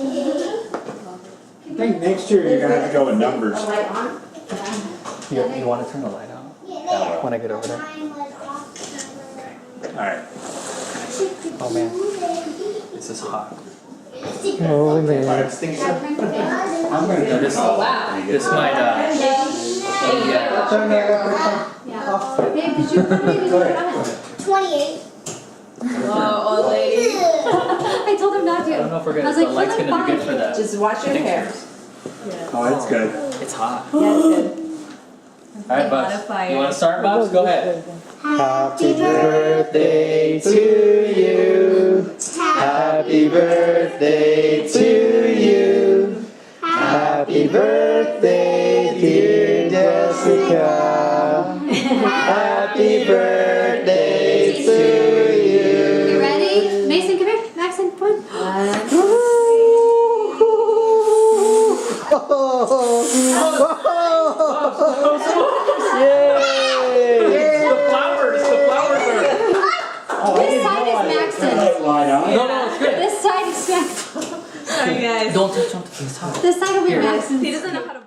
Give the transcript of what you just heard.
I think next year you're gonna have to go with numbers. Light on? You want to turn the light out when I get over there? Alright. Oh man, this is hot. Oh man. I'm gonna turn this off. This might yeah. Babe, did you put me to 28. Whoa, old lady. I told him not I don't to. know if we're I gonna. was The like, light's "You're gonna be fine." good for that. Just wash your hair. Oh, that's good. It's hot. Yeah, it's good. All right, Bubs. You want to start, Bubs? Go ahead. Happy birthday to you. Happy birthday to you. Happy birthday, dear Jessica. Happy birthday to You you. ready? Mason, come here. Maxon, come on. Yay! The flowers are. This side is Maxon. Light on. No, it's good. This side is Maxon. Sorry, guys. Don't touch on the top. This side will be Here. Maxon. He doesn't know how to.